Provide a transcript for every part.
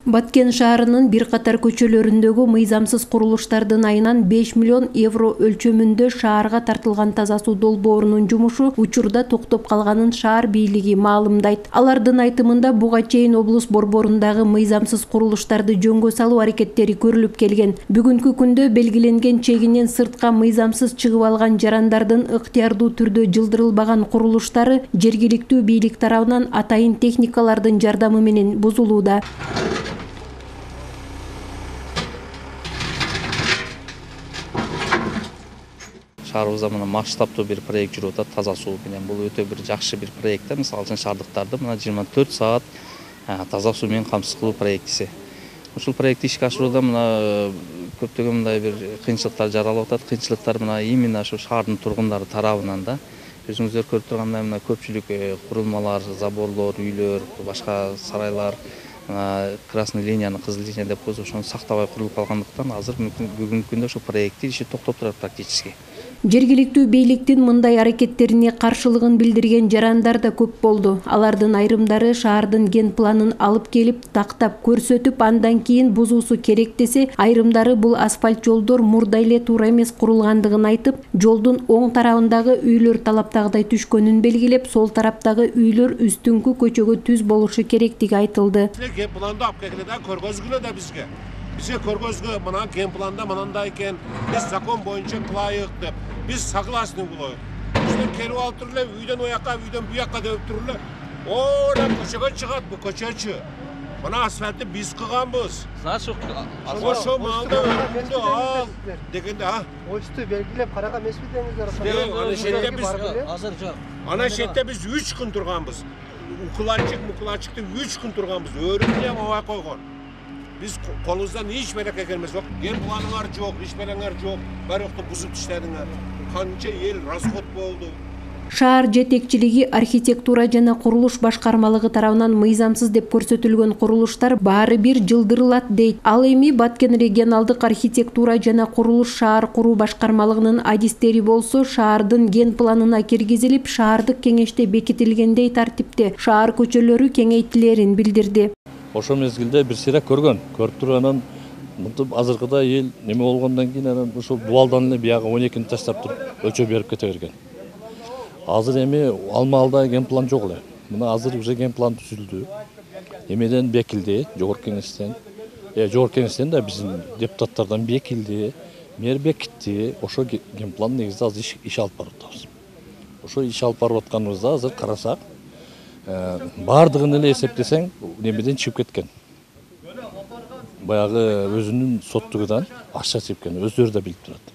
Баткен шаарынын бир катар көчөлөрүндөгү мыйзамсыз курулуштардын айынан 5 миллион евро өлчөмүндө шаарга тартылган таза суу долбоорунун жумушу учурда токтоп калганын шаар бийлиги маалымдайт. Алардын айтымында буга чейин облус борборундагы мыйзамсыз курулуштарды жөнгө салуу аракеттери көрүлүп келген. Бүгүнкү күндө белгиленген чегинен сыртка мыйзамсыз чыгып алган жарандардын ыктыярдуу түрдө жылдырылбаган курулуштары жергиликтүү бийлик тарабынан атайын техникалардын жардамы менен бузулууда. Шаарыбызда мына масштабтуу бир проект жүрүп атат таза суу менен. Бул өтө бир жакшы бир проект. Мисалы үчүн шаардыктарды мына 24 саат таза суу менен камсыз кылуу проектиси. Ушул проектти ишке ашырууда мына көптөгөн мындай бир кыйынчылыктар жаралып атат. Кыйынчылыктар мына именно ушу шаардын тургундары тарабынан да. Өзүңүздөр көрүп тургандай мына көпчүлүк курулмалар, заборлор, үйлөр, башка сарайлар красный линияны, кызыл линия деп коебуз, ошону сактабай курулуп калгандыктан азыр бүгүнкү күндө ошо проекттин иши токтоп турат практически. Жергиликтүү бийликтин мындай аракеттерине каршылыгын билдирген жарандар да көп болду. Алардын айрымдары шаардын ген планын алып келип тактап көрсөтүп, андан кийин бузуусу керек десе, айрымдары бул асфальт жолдор мурда эле туура эмес курулгандыгын айтып, жолдун оң тарабындагы үйлөр талаптагыдай түшкөнүн белгилеп, сол тараптагы үйлөр үстүңкү көчөгө түз болушу керектиги айтылды. Ген планды алып келгиле да көргөзгүлө да бизге көргөзгө мына ген планда мынандай экен, биз закон боюнча кылайык деп, биз согласны болоюк. Силер келип алып туруп эле үйдөн ояка, үйдөн буяка деп туруп эле, ora көчөгө чыгат бу көчөчү. Мына асфальтты биз кылганбыз. Ошо малды өкүндү ал дегенде, Ошто белгилеп карага эмеспи деңиздер? Ана жерде биз азыр жок. Ана жерде биз 3 күн турганбыз. Укулачыкты 3 күн турганбыз. Өрүмдү абай койгон. Biz kolunuzdan hiç merak etmez yok. Gen planlar yok, hiç belenler yok. Barıqты бузуп иштедиңер. Канча эл расход болду. Шаар жетекчилиги архитектура жана курулуш башкармалыгы тарабынан мыйзамсыз деп көрсөтүлгөн курулуштар баары бир жылдырылат дейт. Ал эми Баткен регионалдык архитектура жана курулуш шаар куруу башкармалыгынын адистери болсо, шаардын ген планына киргизилип, шаардык кеңеште бекитилгендей тартипте шаар көчөлөрү кеңейтилерин билдирди. Ошо мезгилде бир сыйра көргөн, көрүп туруп анан мынтип азыркыда эл неме болгондон кийин анан ошол дубалдан эле бияга 12-ни таштап туруп өлчөп берип кете берген. Азыр эми алма-алда ген план жок эле. Мына азыр уже ген план түзүлдү. Эмеден бекилди, жогорку кеңештен да биздин депутаттардан бекилди, мэр бекитти. Ошо ген план негизинде азыр иш алып барып атабыз. Ошо иш алып барып атканыбызда азыр карасак, бардыгын эле эсептесең, немеден чыгып кеткен. Баягы өзүнүн соттугудан акча чыгып, өздөрү да билип турат.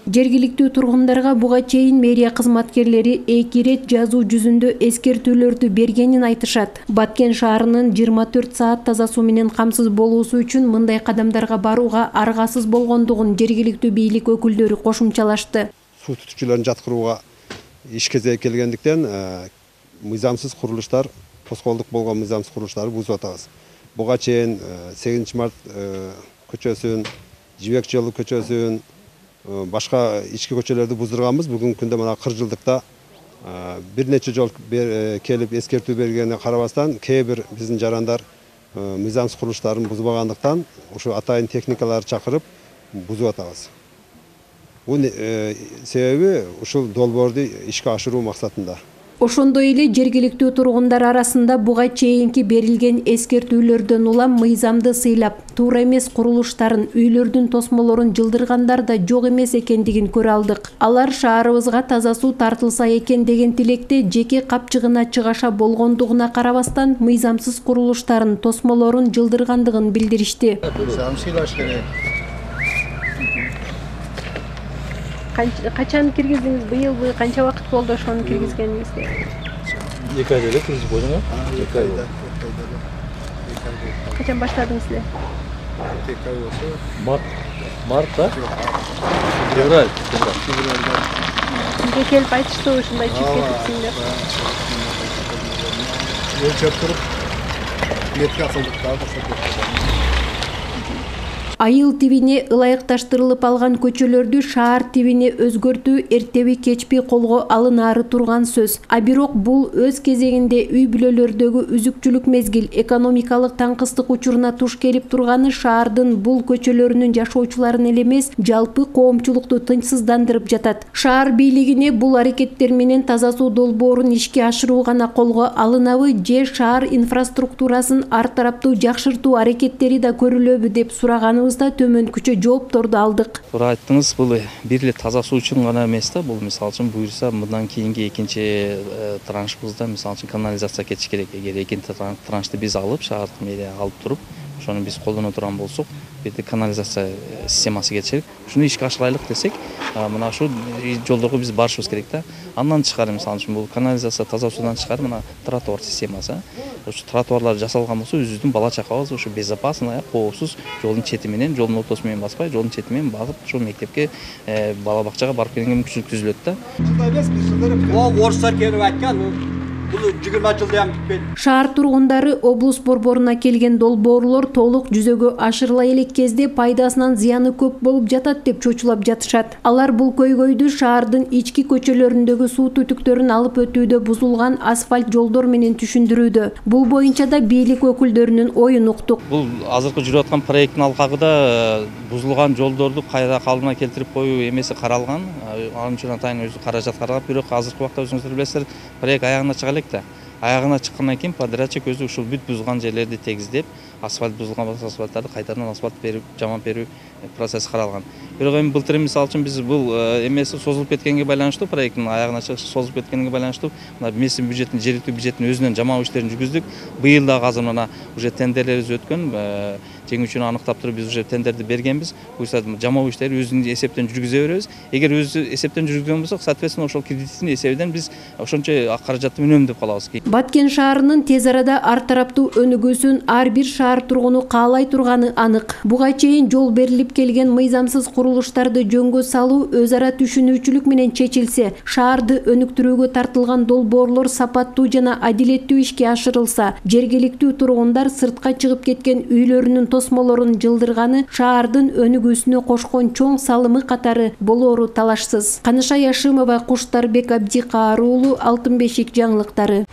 Жергиликтүү тургундарга буга чейин мэрия кызматкерлери 2 рет жазуу жүзүндө эскертүүлөрдү бергенин айтышат. Баткен шаарынын 24 саат таза суу менен камсыз болуусу үчүн мындай кадамдарга барууга аргасыз болгондугун жергиликтүү бийлик өкүлдөрү кошумчалашты. Суу түтүүчүлөрүн жаткырууга иш кезеги келгендиктен мыйзамсыз курулуштар, тоскоолдук болгон мыйзамсыз курулуштарды бузуп атабыз. Буга чейин 8 март көчөсүн, Жибек жолу көчөсүн, башка ички көчөлөрдү буздурганбыз. Бүгүнкү күндө мына 40 жылдыкта бир нече жол келип эскертүү бергенине карабастан, кээ бир биздин жарандар мыйзамсыз курулуштарын бузбагандыктан ушу атайын техникаларды чакырып бузуп атабыз. Бул себеби ушул долбоорду ишке ашыруу максатында. Ошондой эле жергиликтүү тургундар арасында буга чейинки берилген эскертүүлөрдөн улам мыйзамды сыйлап, туура эмес курулуштарын, үйлөрдүн тосмолорун жылдыргандар да жок эмес экендигин көрө алдык. Алар шаарыбызга таза суу тартылса экен деген тилекте жеке капчыгына чыгаша болгондугуна карабастан мыйзамсыз курулуштарын, тосмолорун жылдыргандыгын билдиришти. Качан киргиздиңиз? Быйыл канча вакыт болду ошону киргизгениңизге? 2 ай эле киргизип койдуң, 2 ай болду. Качан баштадыңыз эле? 2 ай болсо. Мартта? Февраль. Сизге келип айтышты ушундай чыгып кетипсиң деп. Өлчөп туруп, метка кылдык да баштап. Айыл тибине ылайыкташтырылып алган көчөлөрдү шаар тибине өзгөртүү эртеби кечпи колго алынаары турган сөз. А бирок бул өз кезегинде үй бүлөлөрдөгү үзүкчүлүк мезгил экономикалык таңкыстык учуруна туш келип турганы шаардын бул көчөлөрүнүн жашоочуларын эле эмес, жалпы коомчулукту тынчсыздандырып жатат. Шаар бийлигине бул аракеттер менен таза суу долбоорун ишке ашыруу гана колго алынабы же шаар инфраструктурасын ар тараптуу жакшыртуу аракеттери да көрүлөбү деп сураганыбызда төмөнкүчө жоопторду алдык. Туура айттыңыз, бул бир эле таза суу үчүн гана эмес да, бул мисалы үчүн буюрса мындан кийинки экинчи траншыбызда мисалы үчүн канализация кетиш керек. Эгер экинчи траншты биз алып, шаардык мэрия алып туруп, ошону биз колдоно турган болсок, бирде канализация системасы кетишет. Ушуну ишке ашырайлык десек, мына ушу жолдорго биз барышыбыз керек да. Андан тышкары мисалы үчүн бул канализация таза суудан тышкары мына тротуар системасы. Ушу тротуарлар жасалган болсо, өзүбүздүн бала чакабыз ушу безопасный, коопсуз жолдун чети менен, жолдун ортосу менен баспай, жолдун чети менен басып, ушу мектепке, бала бакчага барып келгенге мүмкүнчүлүк түзүлөт да. О, орыстар келип айткан, бул 20 жылда ham bitпedi. Шаар тургундары облус борборуна келген долбоорлор толук жүзөгө ашырыла элек кезде пайдасынан зыяны көп болуп жатат деп чочулап жатышат. Алар бул көйгөйдү шаардын ички көчөлөрүндөгү суу түтүктөрүн алып өтүүдө бузулган асфальт жолдор менен түшүндүрүүдө. Бул боюнча да бийлик өкүлдөрүнүн оюн уктук. Бул азыркы жүрүп аткан проекттин алкагында бузулган жолдорду кайра калыбына келтирип коюу эмеси каралган. Анын үчүн атайын өзү каражат каралып, бирок азыркы убакта өзүңүздөр билесиздер, проект аягына чыга элек да. Аягына чыккандан кийин подрядчик өзү ушул бүт бузулган жерлерди тегиздеп, асфальт бузулган болсо асфальттарды кайтадан асфальт берип, жамап берүү процесси каралган. Бирок эми былтыр мисалы үчүн биз бул эмеси созулуп кеткенге байланыштуу, проекттин аягына чыгышы созулуп кеткенге байланыштуу, мына месин бюджеттин, жергиликтүү бюджеттин өзүнөн жамап иштерин жүргүздүк. Быйыл дагы азыр мына уже тендерлерибиз өткөн, жеңүүчүнү аныктап туруп биз уже тендерди бергенбиз. Буюрса жамап иштери өзүнүн эсептен жүргүзө беребиз. Эгер өзү эсептен жүргүзгөн болсок, соответственно, ошол кредиттин эсебинен биз ошончо каражатты үнөмдөп калабыз. Баткен шаарынын тез арада ар тараптуу өнүгүүсүн ар бир шаар тургуну каалай турганы анык. Буга чейин жол берилип келген мыйзамсыз курулуштарды жөнгө салуу өз ара түшүнүүчүлүк менен чечилсе, шаарды өнүктүрүүгө тартылган долбоорлор сапаттуу жана адилеттүү ишке ашырылса, жергиликтүү тургундар сыртка чыгып кеткен үйлөрүнүн тосмолорун жылдырганы шаардын өнүгүүсүнө кошкон чоң салымы катары болоору талашсыз. Каныша Яшимова, Куштарбек Абдикаар уулу, Алтын бешик жаңылыктары.